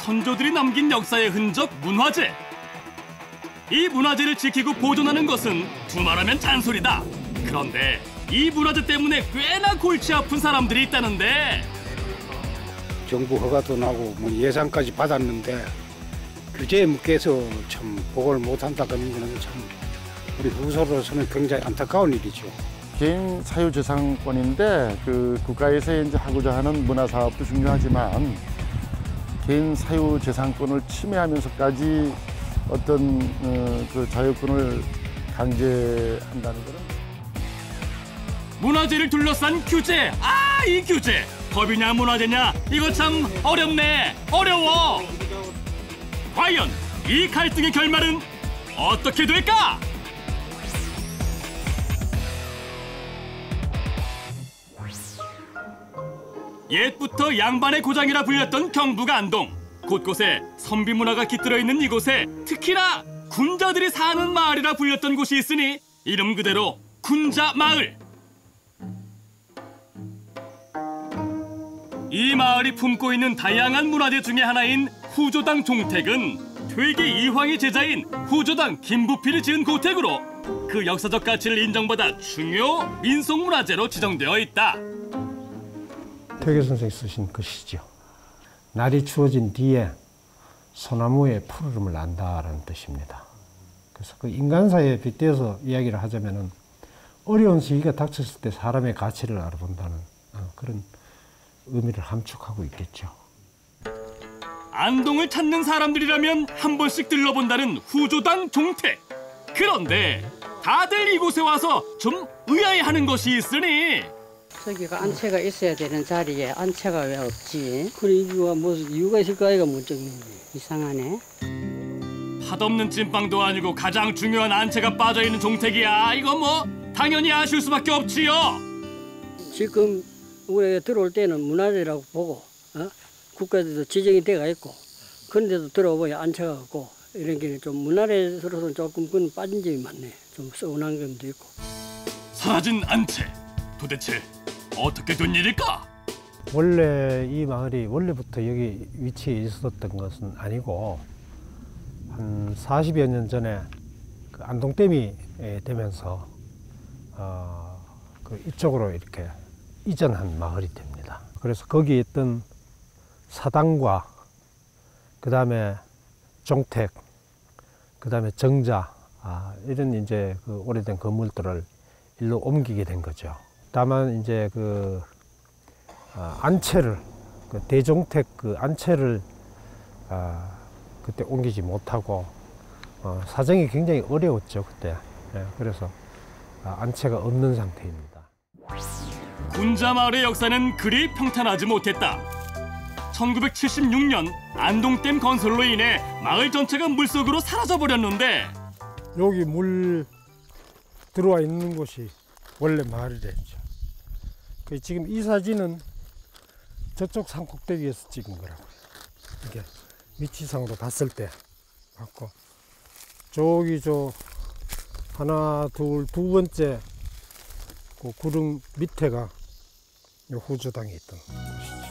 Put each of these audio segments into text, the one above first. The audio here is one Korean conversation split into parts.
선조들이 남긴 역사의 흔적 문화재. 이 문화재를 지키고 보존하는 것은 두말하면 잔소리다. 그런데 이 문화재 때문에 꽤나 골치 아픈 사람들이 있다는데. 정부 허가도 나고 예산까지 받았는데 규제에 묶여서 참 보고를 못한다는 것은 참 우리 후손으로서는 굉장히 안타까운 일이죠. 개인 사유재산권인데 국가에서 이제 하고자 하는 문화 사업도 중요하지만 개인 사유재산권을 침해하면서까지 어떤 그 자유권을 강제한다는 것은. 문화재를 둘러싼 규제. 이 규제. 법이냐 문화재냐 이거 참 어렵네. 어려워. 과연 이 갈등의 결말은 어떻게 될까? 옛부터 양반의 고장이라 불렸던 경북 안동. 곳곳에 선비 문화가 깃들어 있는 이곳에 특히나 군자들이 사는 마을이라 불렸던 곳이 있으니 이름 그대로 군자 마을. 이 마을이 품고 있는 다양한 문화재 중에 하나인 후조당 종택은 퇴계 이황의 제자인 후조당 김부필이 지은 고택으로 그 역사적 가치를 인정받아 중요 민속문화재로 지정되어 있다. 퇴계 선생이 쓰신 글씨죠. 날이 추워진 뒤에 소나무에 푸르름을 난다라는 뜻입니다. 그래서 그 인간사에 빗대어서 이야기를 하자면은 어려운 시기가 닥쳤을 때 사람의 가치를 알아본다는 그런 의미를 함축하고 있겠죠. 안동을 찾는 사람들이라면 한 번씩 들러본다는 후조당 종택. 그런데 다들 이곳에 와서 좀 의아해하는 것이 있으니. 저기가 안채가 있어야 되는 자리에 안채가 왜 없지? 그래 이유가 무슨 이유가 있을까? 이가 문득 이상하네. 팥없는 찐빵도 아니고 가장 중요한 안채가 빠져있는 종택이야. 이거 뭐 당연히 아쉬울 수밖에 없지요. 지금 우리가 들어올 때는 문화재라고 보고 국가에도 지정이 돼가 있고 그런데도 들어보야 안채가 없고 이런 게 좀 문화재로서는 조금 그건 빠진 점이 많네. 좀 서운한 점도 있고. 사라진 안채. 도대체 어떻게 된 일일까? 원래 이 마을이 원래부터 여기 위치에 있었던 것은 아니고 한 40여 년 전에 그 안동댐이 되면서 이쪽으로 이렇게 이전한 마을이 됩니다. 그래서 거기에 있던 사당과 그다음에 종택, 그다음에 정자 이런 이제 그 오래된 건물들을 일로 옮기게 된 거죠. 다만 이제 그 안채를 그 대종택 그 안채를 그때 옮기지 못하고 사정이 굉장히 어려웠죠 그때. 그래서 안채가 없는 상태입니다. 군자 마을의 역사는 그리 평탄하지 못했다. 1976년 안동댐 건설로 인해 마을 전체가 물속으로 사라져버렸는데 여기 물 들어와 있는 곳이 원래 마을이랬죠. 지금 이 사진은 저쪽 산 꼭대기에서 찍은 거라고요. 이게 위치상으로 봤을 때 봤고 저기 하나 두 번째 그 구름 밑에가 후조당에 있던 곳이죠.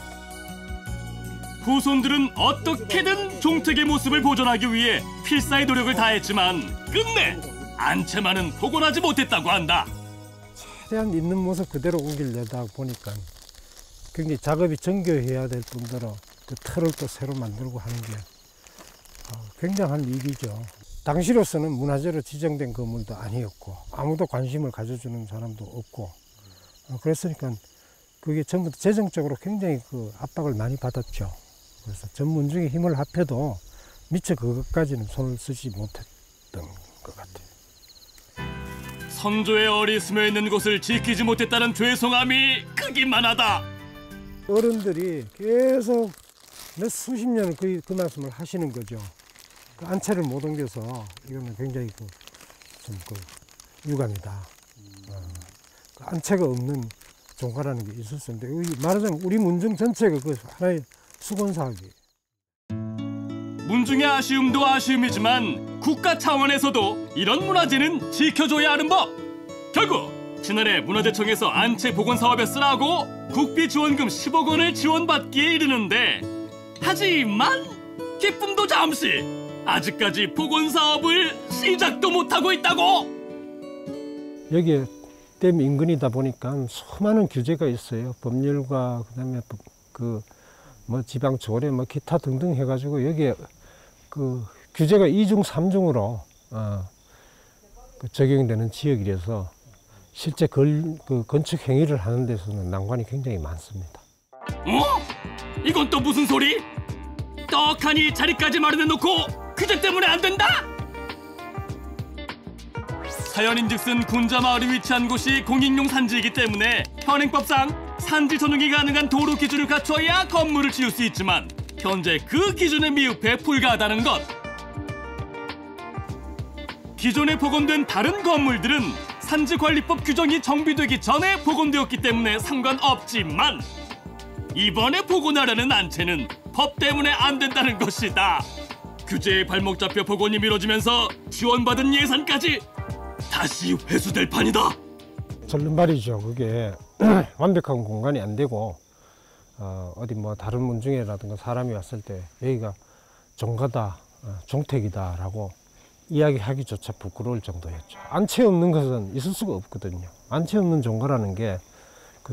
후손들은 어떻게든 종택의 모습을 보존하기 위해 필사의 노력을 다했지만 끝내 안채만은 복원하지 못했다고 한다. 최대한 있는 모습 그대로 옮기려다 보니까 굉장히 작업이 정교해야 될 뿐더러 그 틀을 또 새로 만들고 하는 게 굉장한 일이죠. 당시로서는 문화재로 지정된 건물도 아니었고 아무도 관심을 가져주는 사람도 없고 그랬으니까 그게 전부 재정적으로 굉장히 그 압박을 많이 받았죠. 그래서 전문중의 힘을 합해도 미처 그것까지는 손을 쓰지 못했던 것 같아요. 선조의 얼이 스며 있는 곳을 지키지 못했다는 죄송함이 크기만 하다. 어른들이 계속 몇 수십 년을 그 말씀을 하시는 거죠. 그 안채를 못 옮겨서 이거는 굉장히 유감이다. 그 안채가 없는 종가라는 게 있을 수 있는데 말하자면 우리 문중 전체가 그 하나의 수건사업이에요. 문중의 아쉬움도 아쉬움이지만 국가 차원에서도 이런 문화재는 지켜줘야 하는 법. 결국 지난해 문화재청에서 안채 복원 사업에 쓰라고 국비 지원금 10억 원을 지원받기에 이르는데 하지만 기쁨도 잠시. 아직까지 복원 사업을 시작도 못하고 있다고. 여기에 댐 인근이다 보니까 수많은 규제가 있어요. 법률과 그다음에 그 뭐 지방 조례 뭐 기타 등등 해가지고 여기에 그 규제가 2중 3중으로 그 적용되는 지역이라서 실제 그 건축 행위를 하는 데서는 난관이 굉장히 많습니다. 이건 또 무슨 소리? 떡하니 자리까지 마련해놓고 규제 때문에 안 된다? 사연인즉슨 군자마을이 위치한 곳이 공익용 산지이기 때문에 현행법상 산지 전용이 가능한 도로 기준을 갖춰야 건물을 지을 수 있지만 현재 그 기준에 미흡해 불가하다는 것. 기존에 복원된 다른 건물들은 산지관리법 규정이 정비되기 전에 복원되었기 때문에 상관없지만 이번에 복원하려는 안채는 법 때문에 안 된다는 것이다. 규제에 발목 잡혀 복원이 미뤄지면서 지원받은 예산까지 다시 회수될 판이다. 절름발이죠. 그게 완벽한 공간이 안 되고 어디 뭐 다른 문중에라든가 사람이 왔을 때 여기가 종가다, 종택이다라고 이야기하기조차 부끄러울 정도였죠. 안채 없는 것은 있을 수가 없거든요. 안채 없는 종가라는 게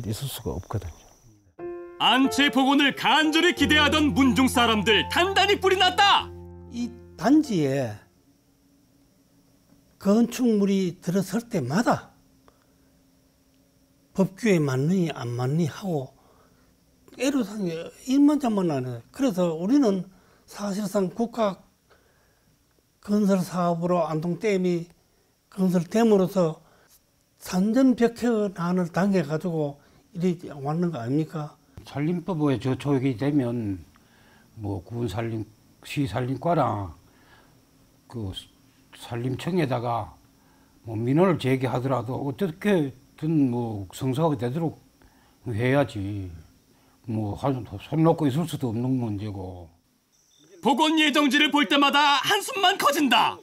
있을 수가 없거든요. 안채 복원을 간절히 기대하던 문중 사람들 단단히 뿔이 났다. 이 단지에 건축물이 들어설 때마다 법규에 맞느니 안 맞느니 하고 애로사항이 일만장만 나네. 그래서 우리는 사실상 국가 건설 사업으로 안동댐이 건설됨으로써 산전벽해난을 당해가지고 이렇게 왔는 거 아닙니까? 산림법에 저촉이 되면 뭐 군산림 시산림과랑 그 산림청에다가 뭐 민원을 제기하더라도 어떻게든 뭐 성사가 되도록 해야지. 뭐 손 놓고 있을 수도 없는 문제고. 복원 예정지를 볼 때마다 한숨만 커진다.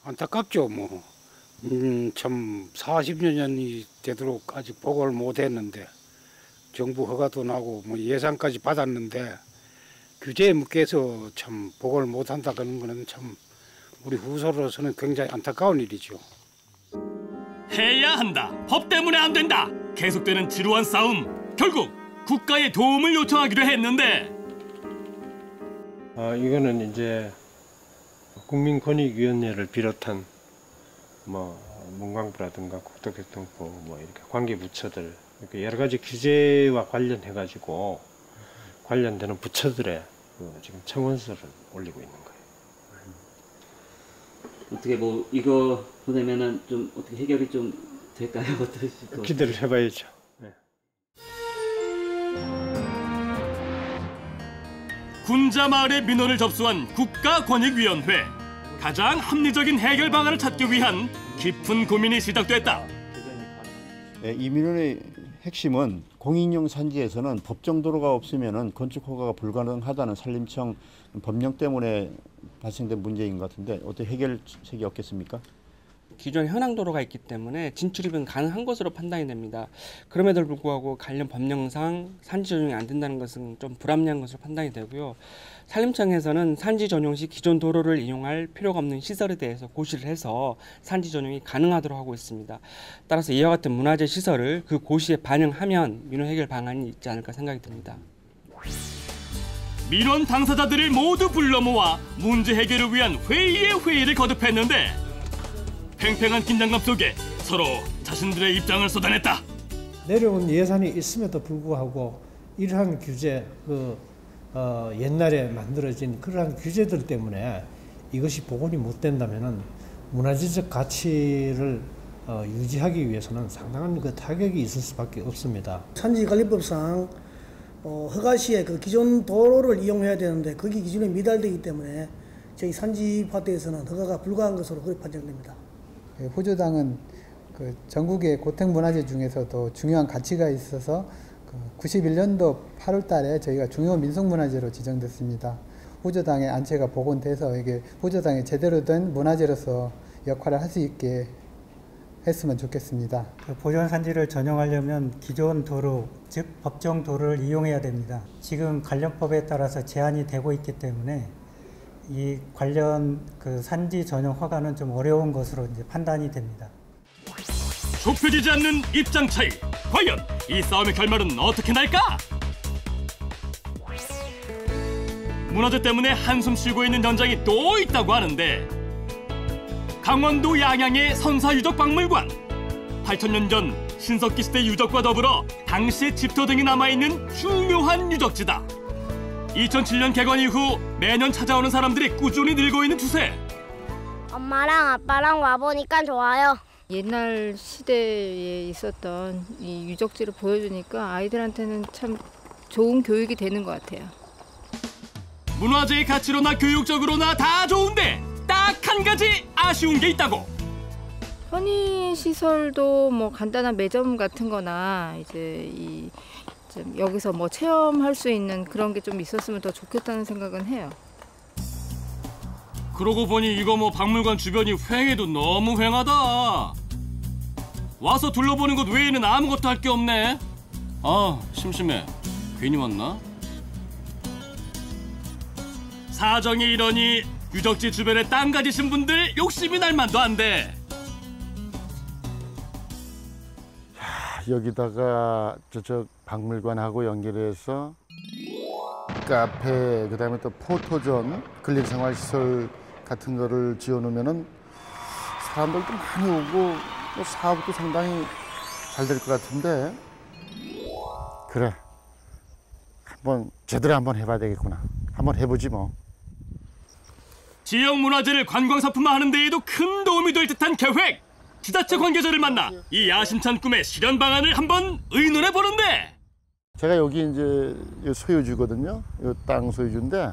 안타깝죠. 뭐 참 40여 년이 되도록 아직 복원을 못했는데 정부 허가도 나고 뭐 예산까지 받았는데 규제에 묶여서 참 복원을 못한다 그런 거는 참 우리 후손으로서는 굉장히 안타까운 일이죠. 해야 한다. 법 때문에 안 된다. 계속되는 지루한 싸움. 결국 국가의 도움을 요청하기로 했는데 이거는 이제 국민권익위원회를 비롯한 뭐 문광부라든가 국토교통부 뭐 이렇게 관계 부처들 이렇게 여러 가지 규제와 관련해 가지고 관련되는 부처들의 지금 청원서를 올리고 있는 거예요. 어떻게 뭐 이거 보내면은 좀 어떻게 해결이 좀 될까요? 어떠실까요? 기대를 해봐야죠. 네. 군자마을의 민원을 접수한 국가권익위원회. 가장 합리적인 해결 방안을 찾기 위한 깊은 고민이 시작됐다. 이 민원의 핵심은 공익용 산지에서는 법정 도로가 없으면 건축 허가가 불가능하다는 산림청 법령 때문에 발생된 문제인 것 같은데 어떻게 해결책이 없겠습니까? 기존 현황 도로가 있기 때문에 진출입은 가능한 것으로 판단이 됩니다. 그럼에도 불구하고 관련 법령상 산지 전용이 안 된다는 것은 좀 불합리한 것으로 판단이 되고요. 산림청에서는 산지 전용 시 기존 도로를 이용할 필요가 없는 시설에 대해서 고시를 해서 산지 전용이 가능하도록 하고 있습니다. 따라서 이와 같은 문화재 시설을 그 고시에 반영하면 민원 해결 방안이 있지 않을까 생각이 듭니다. 민원 당사자들을 모두 불러 모아 문제 해결을 위한 회의의 회의를 거듭했는데 팽팽한 긴장감 속에 서로 자신들의 입장을 쏟아냈다. 내려온 예산이 있음에도 불구하고 이러한 규제, 옛날에 만들어진 그러한 규제들 때문에 이것이 복원이 못 된다면은 문화재적 가치를 유지하기 위해서는 상당한 그 타격이 있을 수밖에 없습니다. 산지관리법상 허가 시에 그 기존 도로를 이용해야 되는데 거기 기준에 미달되기 때문에 저희 산지파트에서는 허가가 불가한 것으로 그렇게 판정됩니다. 호조당은 그 전국의 고택문화재 중에서도 중요한 가치가 있어서 91년도 8월 달에 저희가 중요 민속문화재로 지정됐습니다. 호조당의 안채가 복원돼서 이게 호조당의 제대로 된 문화재로서 역할을 할 수 있게 했으면 좋겠습니다. 보존 산지를 전용하려면 기존 도로, 즉 법정 도로를 이용해야 됩니다. 지금 관련법에 따라서 제한이 되고 있기 때문에 이 관련 그 산지 전용 허가는 좀 어려운 것으로 이제 판단이 됩니다. 좁혀지지 않는 입장 차이. 과연 이 싸움의 결말은 어떻게 날까? 문화재 때문에 한숨 쉬고 있는 현장이 또 있다고 하는데, 강원도 양양의 선사유적 박물관. 8,000년 전 신석기 시대 유적과 더불어 당시의 집터 등이 남아있는 중요한 유적지다. 2007년 개관 이후 매년 찾아오는 사람들이 꾸준히 늘고 있는 추세. 엄마랑 아빠랑 와보니까 좋아요. 옛날 시대에 있었던 이 유적지를 보여주니까 아이들한테는 참 좋은 교육이 되는 것 같아요. 문화재의 가치로나 교육적으로나 다 좋은데 딱 한 가지 아쉬운 게 있다고. 편의 시설도 뭐 간단한 매점 같은 거나 이제 좀 여기서 뭐 체험할 수 있는 그런 게 좀 있었으면 더 좋겠다는 생각은 해요. 그러고 보니 이거 뭐 박물관 주변이 휑해도 너무 휑하다. 와서 둘러보는 것 외에는 아무것도 할 게 없네. 아, 심심해. 괜히 왔나? 사정이 이러니 유적지 주변에 땅 가지신 분들 욕심이 날 만도 안 돼. 여기다가 저쪽 박물관하고 연결해서 카페, 그다음에 또 포토존, 근린생활시설 같은 거를 지어놓으면은 사람들도 많이 오고 또 사업도 상당히 잘 될 것 같은데. 그래, 한번 제대로 한번 해봐야 되겠구나. 한번 해보지 뭐. 지역 문화재를 관광상품화하는 데에도 큰 도움이 될 듯한 계획. 지자체 관계자를 만나 이 야심찬 꿈의 실현 방안을 한번 의논해 보는데. 제가 여기 이제 소유주거든요. 이 땅 소유주인데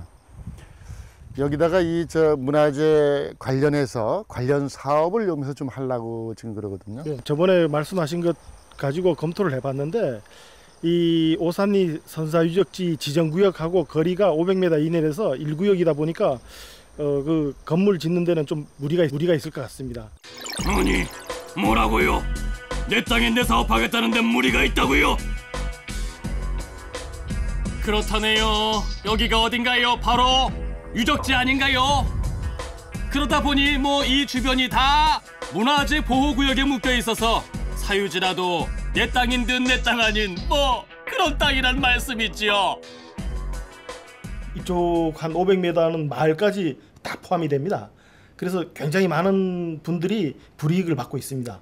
여기다가 이 문화재 관련해서 관련 사업을 여기서 좀 하려고 지금 그러거든요. 네, 저번에 말씀하신 것 가지고 검토를 해봤는데 이 오산리 선사유적지 지정구역하고 거리가 500m 이내라서 1구역이다 보니까 그 건물 짓는 데는 좀 무리가 있을 것 같습니다. 아니, 뭐라고요? 내 땅에 내 사업하겠다는데 무리가 있다고요? 그렇다네요. 여기가 어딘가요? 바로 유적지 아닌가요? 그러다 보니 뭐 이 주변이 다 문화재 보호구역에 묶여 있어서 사유지라도 내 땅인 듯 내 땅 아닌 뭐 그런 땅이란 말씀이지요. 이쪽 한 500m는 마을까지 다 포함이 됩니다. 그래서 굉장히 많은 분들이 불이익을 받고 있습니다.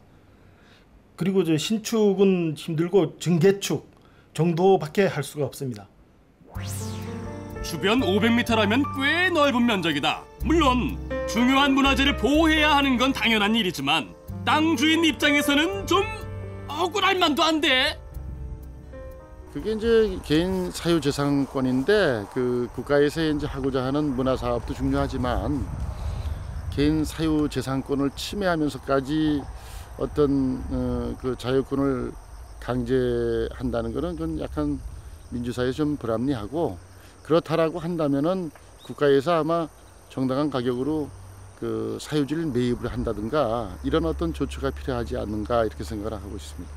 그리고 신축은 힘들고 증개축 정도밖에 할 수가 없습니다. 주변 500m라면 꽤 넓은 면적이다. 물론 중요한 문화재를 보호해야 하는 건 당연한 일이지만 땅 주인 입장에서는 좀 억울할 만도 한데. 그게 이제 개인 사유재산권인데 그 국가에서 이제 하고자 하는 문화 사업도 중요하지만 개인 사유재산권을 침해하면서까지 어떤 그 자유권을 강제한다는 거는 그건 약간 민주사회에 좀 불합리하고, 그렇다라고 한다면은 국가에서 아마 정당한 가격으로 그 사유지를 매입을 한다든가 이런 어떤 조처가 필요하지 않는가 이렇게 생각을 하고 있습니다.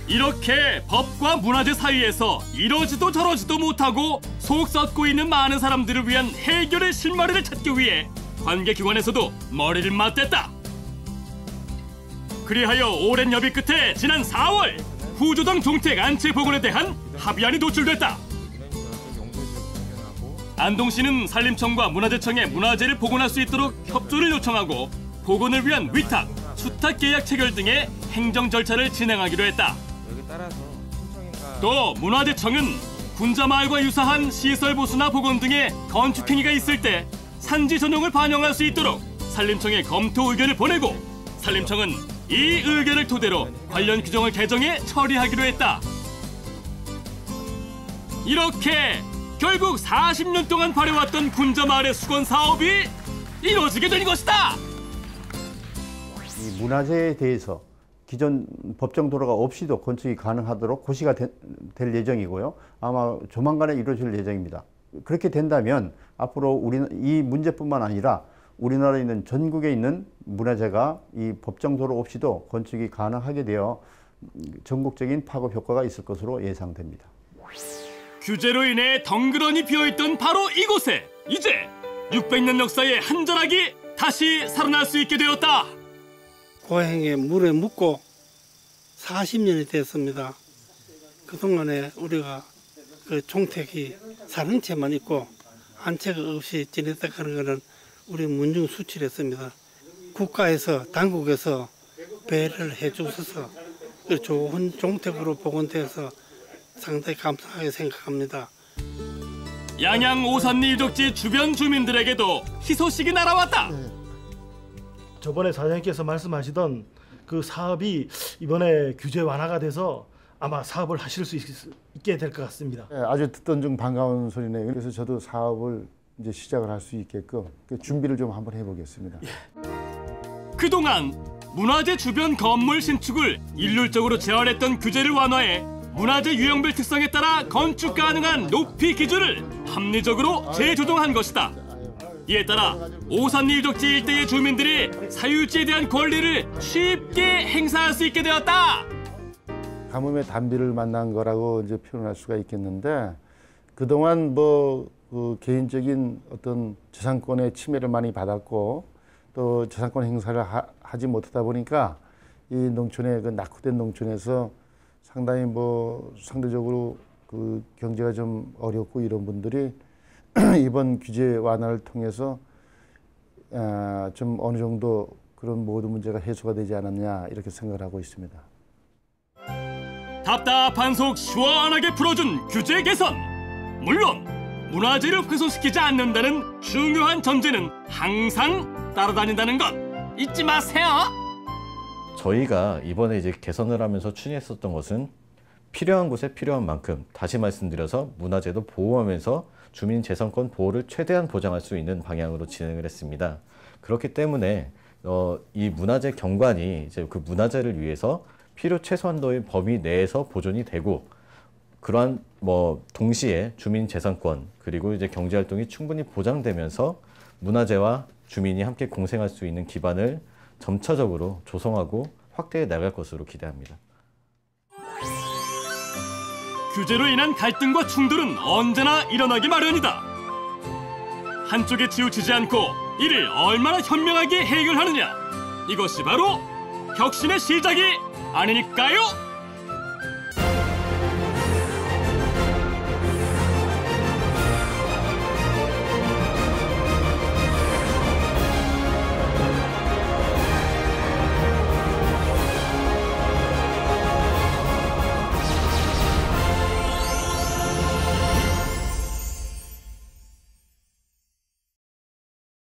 이렇게 법과 문화재 사이에서 이러지도 저러지도 못하고 속 썩고 있는 많은 사람들을 위한 해결의 실마리를 찾기 위해 관계기관에서도 머리를 맞댔다. 그리하여 오랜 협의 끝에 지난 4월 후조당 종택 안채 복원에 대한 합의안이 도출됐다. 안동시는 산림청과 문화재청에 문화재를 복원할 수 있도록 협조를 요청하고 복원을 위한 위탁, 수탁 계약 체결 등의 행정 절차를 진행하기로 했다. 또 문화재청은 군자마을과 유사한 시설 보수나 복원 등의 건축 행위가 있을 때 산지 전용을 반영할 수 있도록 산림청에 검토 의견을 보내고 산림청은 이 의견을 토대로 관련 규정을 개정해 처리하기로 했다. 이렇게 결국 40년 동안 발해왔던 군자마을의 수건 사업이 이루어지게 된 것이다. 이 문화재에 대해서 기존 법정 도로가 없이도 건축이 가능하도록 고시가 될 예정이고요. 아마 조만간에 이루어질 예정입니다. 그렇게 된다면 앞으로 이 문제뿐만 아니라 우리나라에 있는 전국에 있는 문화재가 이 법정 도로 없이도 건축이 가능하게 되어 전국적인 파급 효과가 있을 것으로 예상됩니다. 규제로 인해 덩그러니 비어있던 바로 이곳에 이제 600년 역사의 한 전락이 다시 살아날 수 있게 되었다. 고행에 물에 묻고 40년이 됐습니다. 그동안에 우리가 그 종택이 사는 채만 있고 안채가 없이 지냈다 하는 것은 우리 문중 수치했습니다. 국가에서 당국에서 배를 해주셔서 그 좋은 종택으로 복원돼서 상당히 감사하게 생각합니다. 양양 오산리 유적지 주변 주민들에게도 희소식이 날아왔다. 저번에 사장님께서 말씀하시던 그 사업이 이번에 규제 완화가 돼서 아마 사업을 하실 수 있게 될 것 같습니다. 네, 아주 듣던 중 반가운 소리네요. 그래서 저도 사업을 이제 시작을 할 수 있게끔 준비를 좀 한번 해보겠습니다. 그동안 문화재 주변 건물 신축을 일률적으로 제한했던 규제를 완화해 문화재 유형별 특성에 따라 건축 가능한 높이 기준을 합리적으로 재조정한 것이다. 이에 따라 오산리 유적지 일대의 주민들이 사유지에 대한 권리를 쉽게 행사할 수 있게 되었다. 가뭄의 단비를 만난 거라고 이제 표현할 수가 있겠는데, 그동안 그 개인적인 어떤 재산권의 침해를 많이 받았고 또 재산권 행사를 하지 못하다 보니까 이 농촌의 그 낙후된 농촌에서 상당히 상대적으로 그 경제가 좀 어렵고 이런 분들이 이번 규제 완화를 통해서 좀 어느 정도 그런 모든 문제가 해소가 되지 않았냐 이렇게 생각을 하고 있습니다. 답답한 속 시원하게 풀어준 규제 개선. 물론 문화재를 훼손시키지 않는다는 중요한 전제는 항상 따라다닌다는 것 잊지 마세요. 저희가 이번에 이제 개선을 하면서 추진했었던 것은 필요한 곳에 필요한 만큼, 다시 말씀드려서 문화재도 보호하면서 주민 재산권 보호를 최대한 보장할 수 있는 방향으로 진행을 했습니다. 그렇기 때문에 이 문화재 경관이 이제 그 문화재를 위해서 필요 최소한도의 범위 내에서 보존이 되고, 그러한 동시에 주민 재산권 그리고 이제 경제 활동이 충분히 보장되면서 문화재와 주민이 함께 공생할 수 있는 기반을 점차적으로 조성하고 확대해 나갈 것으로 기대합니다. 규제로 인한 갈등과 충돌은 언제나 일어나기 마련이다. 한쪽에 치우치지 않고 이를 얼마나 현명하게 해결하느냐, 이것이 바로 혁신의 시작이 아니니까요.